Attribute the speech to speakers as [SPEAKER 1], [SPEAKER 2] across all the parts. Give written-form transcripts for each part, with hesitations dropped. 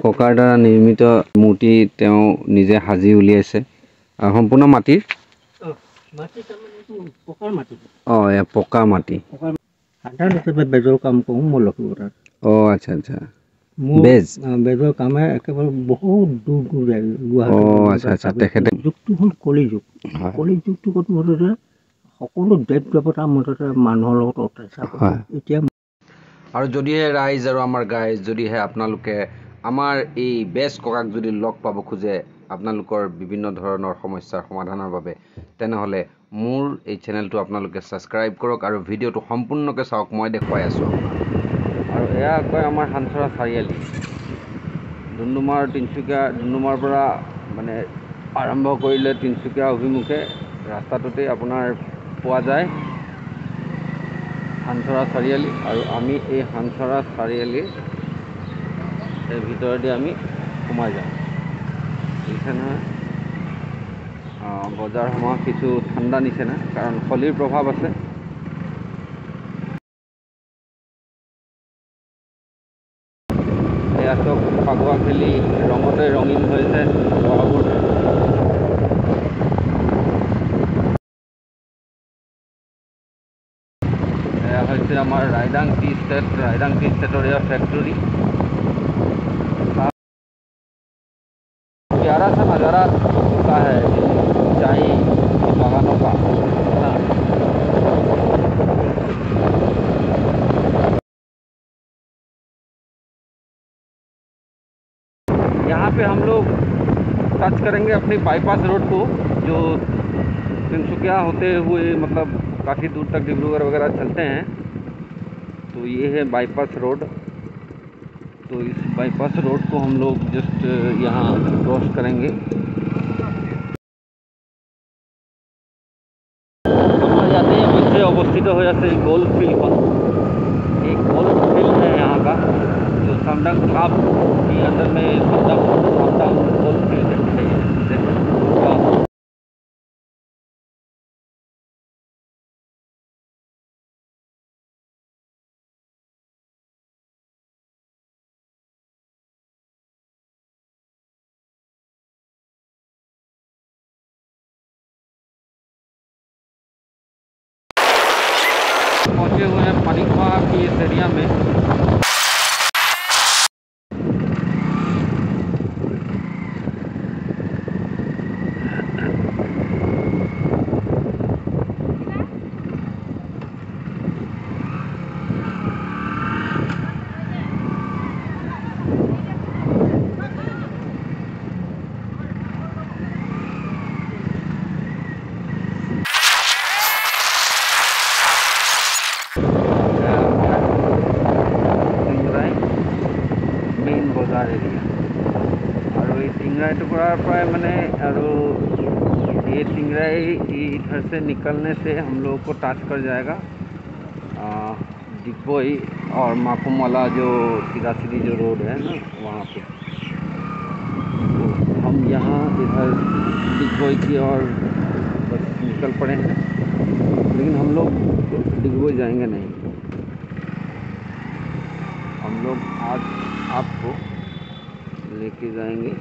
[SPEAKER 1] ককাৰ দ্বাৰা নিৰ্মিত মূৰ্তি তেওঁ নিজে সাজি উলিয়াইছে সম্পূৰ্ণ মাটিৰ পকা মাটি
[SPEAKER 2] সাধাৰণতে বেজৰ কাম কৰোঁ মই লখিমপুৰত।
[SPEAKER 1] আচ্ছা আচ্ছা
[SPEAKER 2] বেজৰ কামে একেবাৰে বহুত দূৰ দূৰ যায়
[SPEAKER 1] আচ্ছা আচ্ছা তেখেতে
[SPEAKER 2] যুগটো হ'ল কলি যুগ। কলি যুগটোত মুঠতে সকলো দেৱ দেৱতাৰ মুঠতে মানুহৰ লগত অত্যাচাৰ কৰে। এতিয়া
[SPEAKER 1] আৰু যদিহে ৰাইজ আৰু আমাৰ গাইজ যদিহে আপোনালোকে আমাৰ এই বেজ ককাক যদি লগ পাব খোজে আপোনালোকৰ বিভিন্ন ধৰণৰ সমস্যাৰ সমাধানৰ বাবে তেনেহ'লে মোৰ এই চেনেলটো আপোনালোকে ছাবস্ক্ৰাইব কৰক আৰু ভিডিঅ'টো সম্পূৰ্ণকৈ চাওক। মই দেখুৱাই আছোঁ আপোনাক। আৰু এয়া কয় আমাৰ হানচৰা চাৰিআলি ডুমডুমাৰ পৰা মানে আৰম্ভ কৰিলে তিনিচুকীয়া অভিমুখে ৰাস্তাটোতেই আপোনাৰ পোৱা যায় হানচৰা চাৰিআলি। আৰু আমি এই হানচৰা চাৰিআলিৰ এই ভিতৰেদি আমি সোমাই যাওঁ। এইখানে বজাৰ সমাৰ কিছু ঠাণ্ডা নিচিনা কাৰণ কলিৰ প্ৰভাৱ আছে। এয়া চব ফাকুৱা খেলি ৰঙতে ৰঙীন হৈছে গাঁওবোৰ। এয়া হৈছে আমাৰ ৰাইদাং টি ষ্টেটৰ এয়া ফেক্টৰী। प्यारा सा नज़ारा होता है चाय बागानों का ना। यहाँ पे हम लोग टच करेंगे अपनी बाईपास रोड को जो तिनसुकिया होते हुए मतलब काफ़ी दूर तक डिब्रूगढ़ वगैरह चलते हैं। तो ये है बाईपास रोड। तो इस बाईपास रोड को हम लोग जस्ट यहाँ क्रॉस करेंगे। আমরা যাতে पीछे अवस्थित हो जाते गोल्फ फील्ड पर एक गोल्फ फील्ड है यहाँ का जो समडंग खाप के अंदर में समडंग गोल्फ फील्ड है। पहुँचे हुए हैं पानीखुआ की इस एरिया में। टिंगराई टुकड़ा प्राय मैंने और ये टिंगराई इधर से निकलने से हम लोगों को टच कर जाएगा डिगबोई और माकुम वाला जो सीधा सीधी जो रोड है ना वहाँ पे। तो हम यहाँ इधर डिगबोई की और बस निकल पड़े हैं लेकिन हम लोग डिगबोई जाएंगे नहीं। हम लोग आज आपको लेके जाएंगे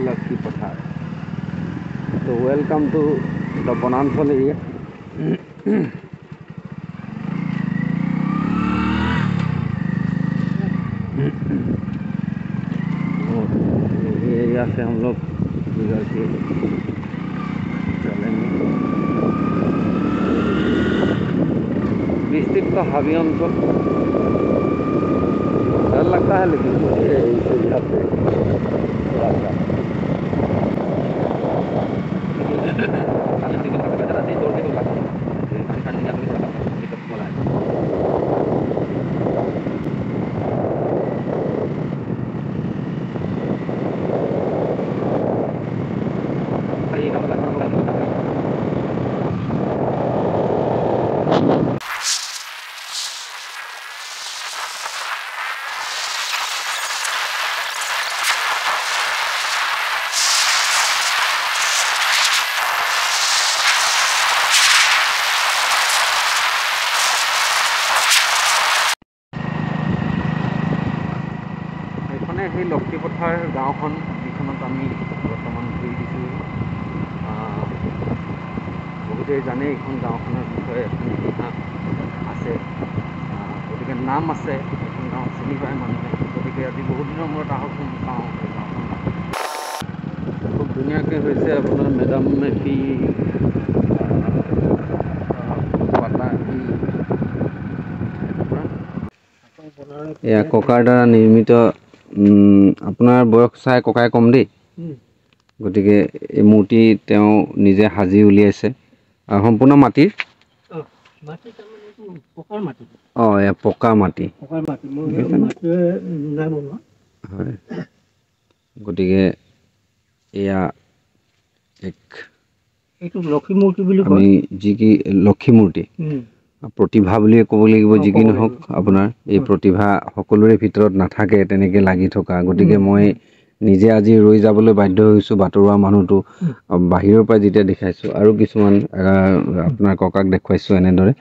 [SPEAKER 1] लक्की पठार। तो वेलकम टू द बनानफल एरिया। ये एरिया से हम लोग गुजर के चलेंगे। विस्तृत हावी अंचल डर लगता है लेकिन मुझे इस एरिया पे थोड़ा सा মানে সেই লক্ষীপথাৰ গাঁওখন যিখনত আমি বৰ্তমান ঘূৰি দিছোঁ, বহুতেই জানে এইখন গাঁওখনৰ বিষয়ে এখন ইতিহাস আছে, গতিকে নাম আছে, এইখন গাঁও চিনি পায় মানুহে। গতিকে আজি বহুত দিনৰ মূৰত আহক চাওঁ এই গাঁওখন। খুব ধুনীয়াকৈ হৈছে আপোনাৰ মেডাম মেফি এয়া ককাৰ দ্বাৰা নিৰ্মিত। আপোনাৰ বয়স চাই ককাই কম দেই, গতিকে এই মূৰ্তি তেওঁ নিজে সাজি উলিয়াইছে। সম্পূৰ্ণ মাটিৰ, এয়া পকা মাটি, হয়। গতিকে এয়া এক
[SPEAKER 2] লক্ষী মূৰ্তি বুলি
[SPEAKER 1] আমি যি কি লক্ষী মূৰ্তি, প্ৰতিভা বুলিয়ে ক'ব লাগিব। যি কি নহওক, আপোনাৰ এই প্ৰতিভা সকলোৰে ভিতৰত নাথাকে তেনেকৈ লাগি থকা। গতিকে মই নিজে আজি ৰৈ যাবলৈ বাধ্য হৈছোঁ। বাটৰুৱা মানুহটো বাহিৰৰ পৰা যেতিয়া দেখাইছোঁ, আৰু কিছুমান আপোনাৰ ককাক দেখুৱাইছোঁ এনেদৰে।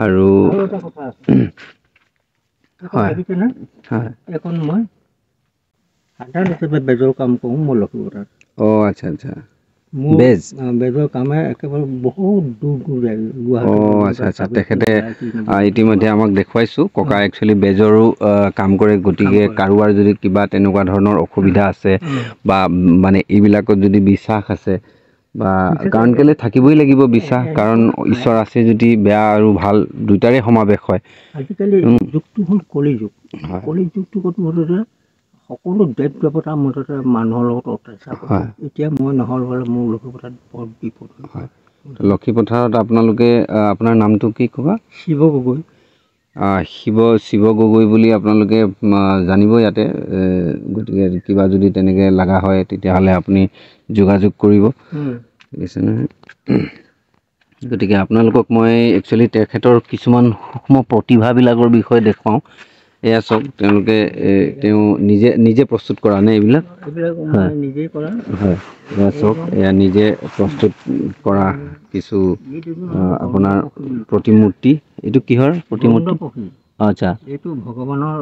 [SPEAKER 1] আৰু হয়, হয়,
[SPEAKER 2] এখন মই সাধাৰণ হিচাপে বেজৰ কাম কৰোঁ মোৰ লক্ষীপথাৰত।
[SPEAKER 1] আচ্ছা আচ্ছা,
[SPEAKER 2] মোৰ
[SPEAKER 1] বেজ,
[SPEAKER 2] বেজৰ কামে একেবাৰে বহুত দূৰ দূৰ যায়।
[SPEAKER 1] আচ্ছা আচ্ছা। তেখেতে ইতিমধ্যে আমাক দেখুৱাইছোঁ, ককা একচুৱেলি বেজৰো কাম কৰে। গতিকে কাৰোবাৰ যদি কিবা তেনেকুৱা ধৰণৰ অসুবিধা আছে বা মানে এইবিলাকত যদি বিশ্বাস আছে, বা কাৰণ কেলৈ থাকিবই লাগিব বিশ্বাস, কাৰণ ঈশ্বৰ আছে যদি বেয়া আৰু ভাল দুয়োটাৰে সমাৱেশ হয়।
[SPEAKER 2] আজিকালি যুগটো হ'ল কলি যুগ। কলি যুগটোত মুঠতে সকলো দেৱ দেৱতাৰ মুঠতে মানুহৰ লগত অত্যাচাৰ কৰে। এতিয়া মই নহ'লে মোৰ লক্ষীপথাৰত বৰ বিপদ হয়।
[SPEAKER 1] লক্ষীপথাৰত আপোনালোকে আপোনাৰ নামটো কি ক'বা?
[SPEAKER 2] শিৱ গগৈ।
[SPEAKER 1] শিৱ গগৈ বুলি আপোনালোকে জানিব ইয়াতে। গতিকে কিবা যদি তেনেকৈ লগা হয় তেতিয়াহ'লে আপুনি যোগাযোগ কৰিব, ঠিক আছে নহয়? গতিকে আপোনালোকক মই একচুৱেলি তেখেতৰ কিছুমান সূক্ষ্ম প্ৰতিভাবিলাকৰ বিষয়ে দেখুৱাওঁ। এয়া চাওক, তেওঁলোকে তেওঁ নিজে প্ৰস্তুত কৰা নে এইবিলাক? হয়,
[SPEAKER 2] নিজেই কৰা।
[SPEAKER 1] হয়, এয়া চাওক, এয়া নিজে প্ৰস্তুত কৰা কিছু আপোনাৰ প্ৰতিমূৰ্তি। এইটো কিহৰ প্ৰতিমূৰ্তি? আচ্ছা,
[SPEAKER 2] এইটো ভগৱানৰ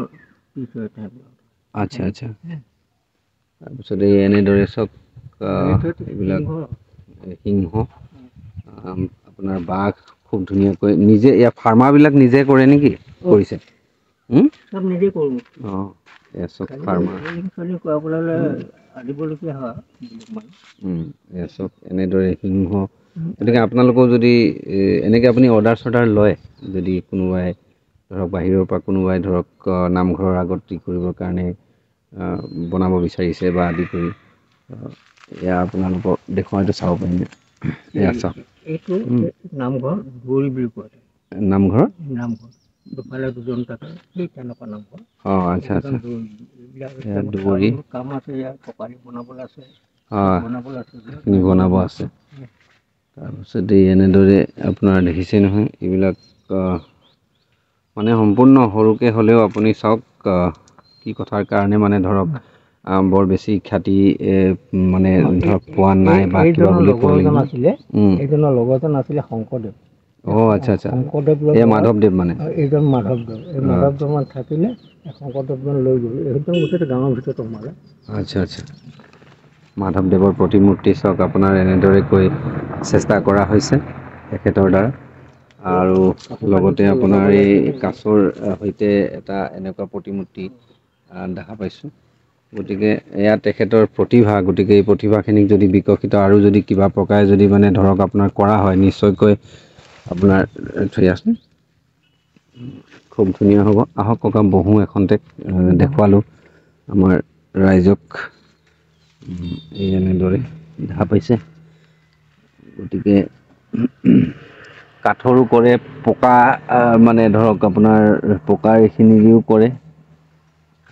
[SPEAKER 1] আচ্ছা আচ্ছা। তাৰপিছত এই এনেদৰে চাওক, এইবিলাক সিংহ, আপোনাৰ বাঘ খুব ধুনীয়াকৈ নিজে, ইয়াৰ ফাৰ্মাৰবিলাক নিজে কৰে নেকি? কৰিছে
[SPEAKER 2] চব নিজে কৰোঁ।
[SPEAKER 1] এয়া চাওক ফাৰ্মাৰ,
[SPEAKER 2] আনিবলগীয়া হয়।
[SPEAKER 1] এয়া চাওক এনেদৰে সিংহ। গতিকে আপোনালোকেও যদি এনেকৈ আপুনি অৰ্ডাৰ চৰ্ডাৰ লয়, যদি কোনোবাই ধৰক বাহিৰৰ পৰা কোনোবাই ধৰক নামঘৰৰ আগত কৰিবৰ কাৰণে বনাব বিচাৰিছে বা আদি কৰি, এয়া আপোনালোকক দেখুৱাইটো চাব পাৰিম। এয়া চাওক,
[SPEAKER 2] এইটো নামঘৰ দুৱৰী বুলি কোৱা যায়।
[SPEAKER 1] নামঘৰ
[SPEAKER 2] দুফালে দুজন থাকে, সেই তেনেকুৱা নামঘৰ।
[SPEAKER 1] আচ্ছা আচ্ছা, এয়া
[SPEAKER 2] এইবিলাক
[SPEAKER 1] দুৱৰী
[SPEAKER 2] কাম আছে, ইয়াত কপালী বনাবলৈ আছে,
[SPEAKER 1] সেইখিনি বনাব আছে। তাৰপিছত এই এনেদৰে আপোনাৰ দেখিছে নহয়, এইবিলাক মানে সম্পূৰ্ণ সৰুকৈ হ'লেও আপুনি চাওক কি কথাৰ কাৰণে মানে ধৰক বৰ বেছি খ্যাতি মানে ধৰক পোৱা নাই বা কিবা বুলি ক'ব লাগিব।
[SPEAKER 2] এইজনৰ লগৰজন আছিলে শংকৰদেৱ।
[SPEAKER 1] আচ্ছা আচ্ছা,
[SPEAKER 2] শংকৰদেৱ
[SPEAKER 1] এই মাধৱদেৱ মানে
[SPEAKER 2] এইজন মাধৱদেৱ। এই মাধৱদেৱমান থাকিলে শংকৰদেৱজন লৈ গ'ল। এইজন গোটেই গাঁৱৰ ভিতৰত সোমালে।
[SPEAKER 1] আচ্ছা আচ্ছা, মাধৱদেৱৰ প্ৰতিমূৰ্তি চাওক, আপোনাৰ এনেদৰেকৈ চেষ্টা কৰা হৈছে তেখেতৰ দ্বাৰা। আৰু লগতে আপোনাৰ এই কাছৰ সৈতে এটা এনেকুৱা প্ৰতিমূৰ্তি দেখা পাইছোঁ। গতিকে এয়া তেখেতৰ প্ৰতিভা। গতিকে এই প্ৰতিভাখিনিক যদি বিকশিত আৰু যদি কিবা প্ৰকাৰে যদি মানে ধৰক আপোনাৰ কৰা হয়, নিশ্চয়কৈ আপোনাৰ থৈ আছোঁ, খুব ধুনীয়া হ'ব। আহক ককা বহোঁ এখনতে, দেখুৱালোঁ আমাৰ ৰাইজক। এই এনেদৰে দেখা পাইছে। গতিকে কাঠৰো কৰে, পকা মানে ধৰক আপোনাৰ পকাৰ এইখিনিও কৰে।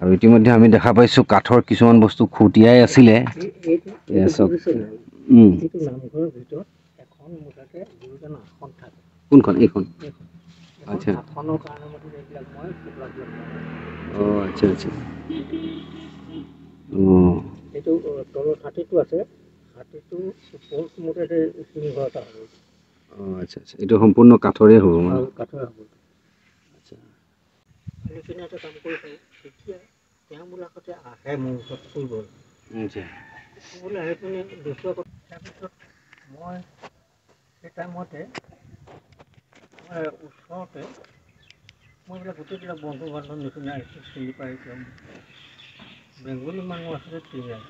[SPEAKER 1] আৰু ইতিমধ্যে আমি দেখা পাইছোঁ কাঠৰ কিছুমান বস্তু খুটিয়াই আছিলে। এয়া চাওক,
[SPEAKER 2] নামঘৰৰ ভিতৰত এখন মুঠতে গুৰুজনাৰ আসন থাকে।
[SPEAKER 1] কোনখন? এইখন? আচ্ছা,
[SPEAKER 2] আসনৰ কাৰণে এইবিলাক মই
[SPEAKER 1] আচ্ছা আচ্ছা,
[SPEAKER 2] এইটো তলত হাতীটো আছে, হাতীটো ওপৰত মুঠতে সিংহ এটা হ'ব।
[SPEAKER 1] আচ্ছা আচ্ছা, এইটো সম্পূৰ্ণ কাঠৰে হ'ব মানে?
[SPEAKER 2] কাঠৰে হ'ব।
[SPEAKER 1] আচ্ছা,
[SPEAKER 2] এটা কাম কৰিছোঁ, এতিয়া তেওঁবিলাকতে আহে মোৰ ওচৰত ফুৰিবলৈ ফুৰিবলৈ আহি পিনি দেখুওৱা কথা তাৰপিছত মই সেই টাইমতে মই ওচৰতে মই এইবিলাক গোটেইবিলাক বন্ধু বান্ধৱ নিচিনা চিনি পাই বেংগলী মানুহ আছিলে তিনিজন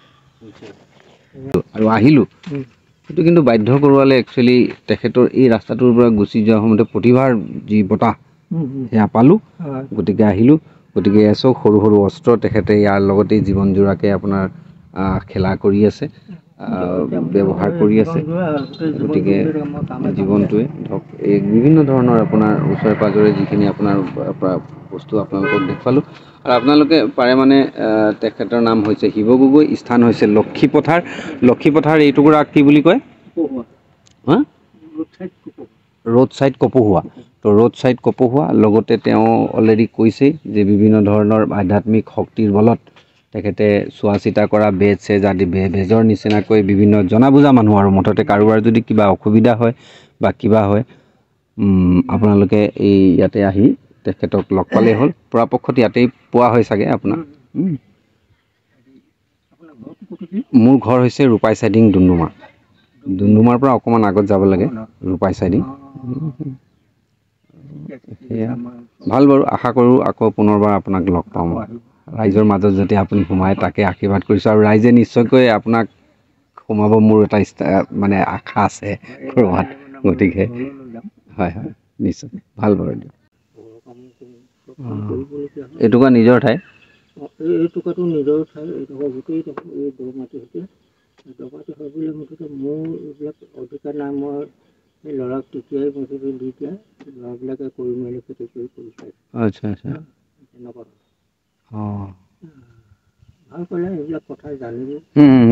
[SPEAKER 1] আৰু আহিলোঁ সেইটো কিন্তু বাধ্য কৰোৱালে একচুৱেলি তেখেতৰ এই ৰাস্তাটোৰ পৰা গুচি যোৱাৰ সময়তে প্ৰতিভাৰ যি বতাহ সেয়া পালোঁ গতিকে আহিলোঁ গতিকে এচক সৰু সৰু অস্ত্ৰ তেখেতে ইয়াৰ লগতে জীৱন জোৰাকে আপোনাৰ খেলা কৰি আছে ব্যৱহাৰ কৰি আছে গতিকে জীৱনটোৱে ধৰক এই বিভিন্ন ধৰণৰ আপোনাৰ ওচৰে পাঁজৰে যিখিনি আপোনাৰ বস্তু আপোনালোকক দেখুৱালোঁ আৰু আপোনালোকে পাৰে মানে তেখেতৰ নাম হৈছে শিৱ গগৈ স্থান হৈছে লক্ষীপথাৰ এই টুকুৰা কি বুলি কয় ৰোড ছাইড কপৌহোৱা তো ৰোড ছাইড কপৌহোৱা লগতে তেওঁ অলৰেডি কৈছেই যে বিভিন্ন ধৰণৰ আধ্যাত্মিক শক্তিৰ বলত তেখেতে চোৱা চিতা কৰা বেজ চেজ আদি বেজৰ নিচিনাকৈ বিভিন্ন জনা বুজা মানুহ আৰু মুঠতে কাৰোবাৰ যদি কিবা অসুবিধা হয় বা কিবা হয় আপোনালোকে এই ইয়াতে আহি তেখেতক লগ পালেই হ'ল পৰাপক্ষত ইয়াতেই পোৱা হয় চাগে আপোনাৰ মোৰ ঘৰ হৈছে ৰূপাই চাইডিং ডুমডুমাৰ পৰা অকণমান আগত যাব লাগে ৰূপাই চাইডিং সেয়া ভাল বাৰু আশা কৰোঁ আকৌ পুনৰবাৰ আপোনাক লগ পাম ৰাইজৰ মাজত যাতে আপুনি সোমায় তাকে আশীৰ্বাদ কৰিছোঁ আৰু ৰাইজে নিশ্চয়কৈ আপোনাক সোমাব মোৰ এটা মানে আশা আছে ক'ৰবাত গতিকে হয় হয় নিশ্চয় ভাল বাৰু দিয়ক এটুকুৰা নিজৰ ঠাই
[SPEAKER 2] এইটুকুৰাটো নিজৰ ঠাই এইটুকুৰা গোটেই এই দ মাটি সৈতে দবাটো হয় বুলি মুঠতে মোৰ এইবিলাক অধিকাৰ নাই মই এই ল'ৰাক তেতিয়াই মুঠতে দি দিয়া ল'ৰাবিলাকে কৰি মেলি খেতি কৰি চাইছোঁ
[SPEAKER 1] আচ্ছা আচ্ছা
[SPEAKER 2] তেনেকুৱা
[SPEAKER 1] অঁ
[SPEAKER 2] ভাল পালে এইবিলাক কথা জানিব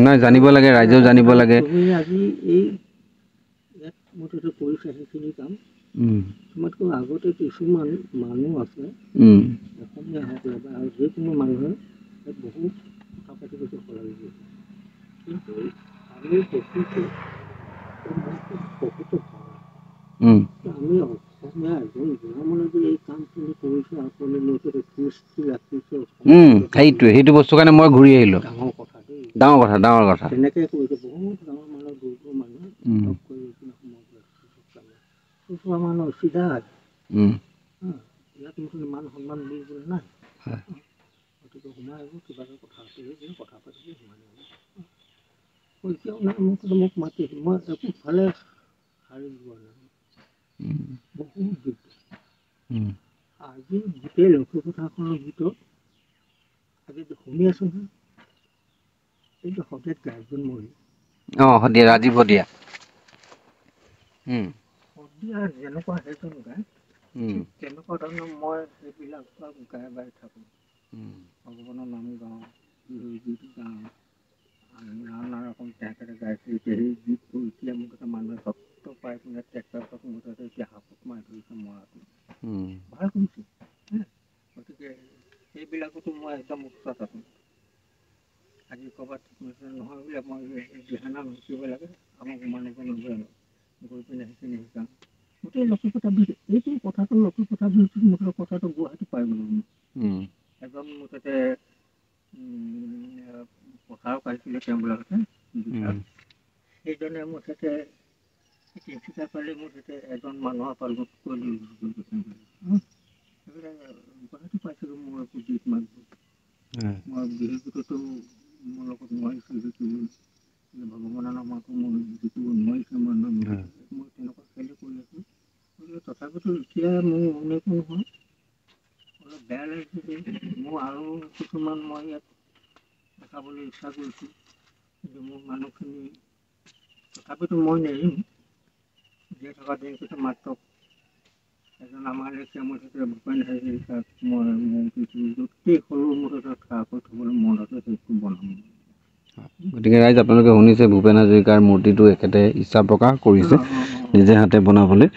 [SPEAKER 1] নাই জানিব লাগে ৰাইজেও জানিব লাগে
[SPEAKER 2] তুমি আজি এই ইয়াত মুঠতে কৰিছা সেইখিনি কাম তোমাতকৈ আগতে কিছুমান মানুহ আছে অসমীয়া হওক বা যিকোনো মানুহে বহুত কথা পাতি পাতি সলাই দিয়ে কিন্তু আমি দেখিছোঁ বহুতো ভাল আমি অসমীয়া এজন বুঢ়া মানুহ যে এই কামখিনি কৰিছে আপুনি মুঠতে কৃষ্টি ৰাখিছে
[SPEAKER 1] সেইটো বস্তুৰ কাৰণে মই ঘূৰি আহিলোঁ
[SPEAKER 2] ডাঙৰ কথা দেই
[SPEAKER 1] ডাঙৰ কথা
[SPEAKER 2] তেনেকৈ কৰিছে বহুত ডাঙৰ মানুহ দুৰ্বল মানুহ লগ কৰি সময় মানুহ চিধা ইয়াত মুঠতে মান সন্মান বুলিবলৈ নাই গতিকে সোমাই আহিব কিবা এটা কথা পাতিব কথা পাতিব সোমাই আহিব এতিয়াও নাই মোক মাতিছে মই একো ফালে হাৰি যোৱা নাই বহুত দিগদাৰ আজি গোটেই লক্ষ্মীপথাৰখনৰ ভিতৰত আজি শুনি আছো নহয় এইটো সদায় গাৰ্জেন মৰি
[SPEAKER 1] শদিয়া ৰাজীৱ শদিয়া
[SPEAKER 2] শদিয়া যেনেকুৱা সেইজন গায় তেনেকুৱা ধৰণৰ মই সেইবিলাক গাই বাই থাকোঁ ভগৱানৰ নাম গাওঁ গীত গাওঁ নানা ৰকম তেখেতে গাইছে এতিয়া সেই গীতটো এতিয়া মোক এটা মানুহে ভক্ত পাই পিনে ট্ৰেক্টৰ মুঠতে এতিয়া হাতত মাৰি ধৰিছে মৰাটো ভাল কৰিছে গতিকে সেইবিলাকতো মই একদম উৎসাহ আছোঁ আজি ক'ৰবাত নহয় বোলে মই দিহানাম শিকিব লাগে আমাক মানুহজন নবয়ে গৈ পিনে সেইখিনি শিকাম গোটেই লক্ষ্মীপথাৰ এইটো কথাটো লক্ষ্মীপথাৰ মুঠতে কথাটো গুৱাহাটী পাই গ'লো এজন মুঠতে পথাৰো পাইছিলে তেওঁবিলাকতে সেইজনে মুঠতে তিনিচুকীয়া পালে মুঠতে এজন মানুহৰ পালত কৈ গুৱাহাটী পাইছিলোঁ মোৰ একো গীত মাতবোৰ মই বিহুটোতো মোৰ লগত নোৱাৰিছোঁ ভগৱানৰ নামতো মোৰ যিটো নোৱাৰিছে মই তেনেকুৱা খেলি কৰি আছোঁ গতিকে তথাপিতো এতিয়া মোৰ অনেক নহয় অলপ বেয়া লাগিছে যে মোৰ আৰু কিছুমান মই ইয়াত দেখাবলৈ ইচ্ছা কৰিছোঁ কিন্তু মোৰ মানুহখিনি তথাপিতো মই নেৰিম জীয়াই থকা দিনটোতে মাত্ৰ এজন আমাৰ লেখীয়া মুঠতে ভূপেন হাজৰিকাক মই মোৰ কিছু য'তেই সৰু মুঠতে ঠাকৈ থ'বলৈ মন আছে সেইটো বনাম
[SPEAKER 1] গতিকে ৰাইজ আপোনালোকে শুনিছে ভূপেন হাজৰিকাৰ মূৰ্তিটো এখেতে ইচ্ছা প্ৰকাশ কৰিছে নিজে হাতে বনাবলৈ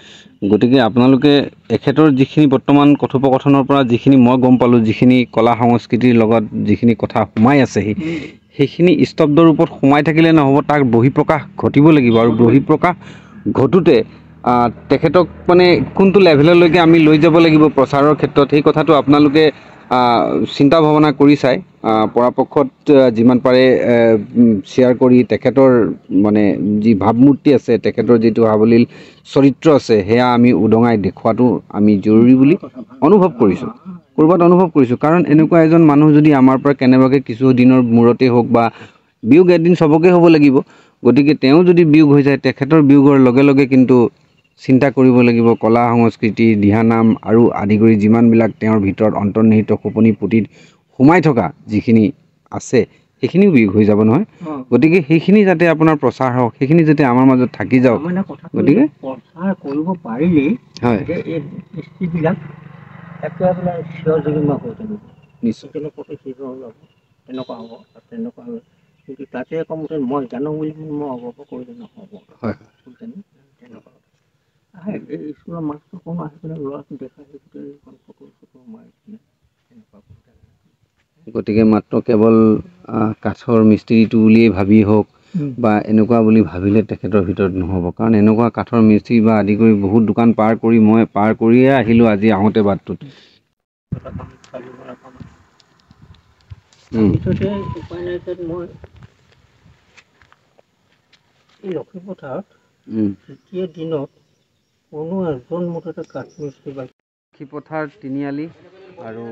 [SPEAKER 1] গতিকে আপোনালোকে এখেতৰ যিখিনি বৰ্তমান কথোপকথনৰ পৰা যিখিনি মই গম পালোঁ যিখিনি কলা সংস্কৃতিৰ লগত যিখিনি কথা সোমাই আছেহি সেইখিনি স্তব্ধ ৰূপত সোমাই থাকিলে নহ'ব তাক বহিঃপ্ৰকাশ ঘটিব লাগিব আৰু বহিঃপ্ৰকাশ ঘটোতে তেখেতক মানে কোনটো লেভেললৈকে আমি লৈ যাব লাগিব প্ৰচাৰৰ ক্ষেত্ৰত সেই কথাটো আপোনালোকে চিন্তা ভাৱনা কৰি চাই পৰাপক্ষত যিমান পাৰে শ্বেয়াৰ কৰি তেখেতৰ মানে যি ভাৱমূৰ্তি আছে, তেখেতৰ যিটো সাৱলীল চৰিত্ৰ আছে, সেয়া আমি উদঙাই দেখুৱাটো আমি জৰুৰী বুলি অনুভৱ কৰিছোঁ, ক'ৰবাত অনুভৱ কৰিছোঁ। কাৰণ এনেকুৱা এজন মানুহ যদি আমাৰ পৰা কেনেবাকৈ কিছু দিনৰ মূৰতেই হওক বা বিয়োগ এদিন চবকে হ'ব লাগিব, গতিকে তেওঁ যদি বিয়োগ হৈ যায়, তেখেতৰ বিয়োগৰ লগে লগে কিন্তু চিন্তা কৰিব লাগিব কলা সংস্কৃতি, দিহানাম আৰু আদি কৰি যিমানবিলাক তেওঁৰ ভিতৰত অন্তৰ্নিহিত সপোনি পুথিত সোমাই থকা যিখিনি আছে, সেইখিনিও বিয়োগ হৈ যাব নহয়। গতিকে সেইখিনি যাতে আপোনাৰ প্ৰচাৰ হওক, সেইখিনি যাতে আমাৰ মাজত থাকি যাওক। গতিকে
[SPEAKER 2] প্ৰচাৰ কৰিব পাৰিলেই
[SPEAKER 1] হয়,
[SPEAKER 2] এই দৃষ্টিবিলাক একেবাৰে চিৰ জুলুমা হৈ থাকিব।
[SPEAKER 1] নিশ্চয়
[SPEAKER 2] প্ৰতি চিৰ ওলাব, তেনেকুৱা হ'ব তেনেকুৱা হ'ব। কিন্তু তাতে কমতে মই জানো বুলি মই অৱগত কৰিলে নহ'ব।
[SPEAKER 1] হয়,
[SPEAKER 2] তেনেকুৱা এই স্কুলৰ মাষ্টৰ কোনো আহি পেলাই ল'ৰাটো দেখাই গোটেই ফটো মাৰি তেনেকুৱা।
[SPEAKER 1] গতিকে মাত্ৰ কেৱল কাঠৰ মিস্ত্ৰীটো বুলিয়েই ভাবি হওক বা এনেকুৱা বুলি ভাবিলে তেখেতৰ ভিতৰত নহ'ব। কাৰণ এনেকুৱা কাঠৰ মিস্ত্ৰী বা আদি কৰি বহুত দোকান পাৰ কৰি মই পাৰ কৰিয়ে আহিলোঁ আজি আহোঁতে বাটটোত।
[SPEAKER 2] তাৰপিছতে উপায় নাই যে মই এই লক্ষীপথাৰত তৃতীয় দিনত কোনো এজন মুঠতে কাঠমিস্ত্ৰী বা
[SPEAKER 1] লক্ষীপথাৰ তিনিআলি আৰু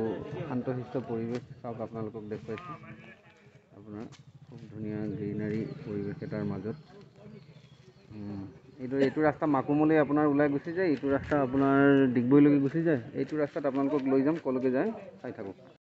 [SPEAKER 1] শান্তশিষ্ট পৰিৱেশ চাওক, আপোনালোকক দেখুৱাইছোঁ। আপোনাৰ খুব ধুনীয়া গ্ৰীনাৰী পৰিৱেশ এটাৰ মাজত এইটো ৰাস্তা মাকুমলৈ আপোনাৰ ওলাই গুচি যায়, এইটো ৰাস্তা আপোনাৰ ডিগবৈলৈকে গুচি যায়। এইটো ৰাস্তাত আপোনালোকক লৈ যাম, ক'লৈকে যায় চাই থাকক।